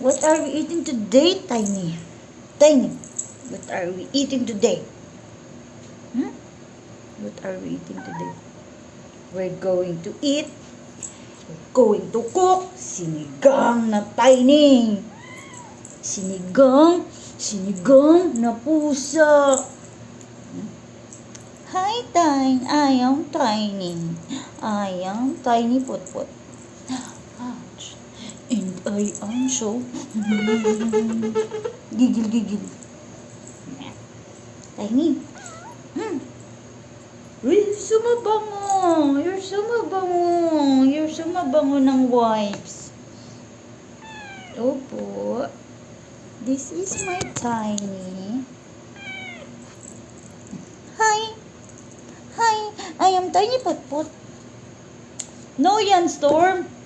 What are we eating today, Tiny? Tiny, what are we eating today? What are we eating today? We're going to eat. We're going to cook sinigang na Tiny. Sinigang na pusa. Hi, Tiny. I am Tiny. I am Tiny Putput. And I am so gigil. Tiny. Uy, sumabango. You're sumabango. You're sumabango ng wipes. Opo. This is my Tiny. Hi. I am Tiny Putput. No yan, Storm.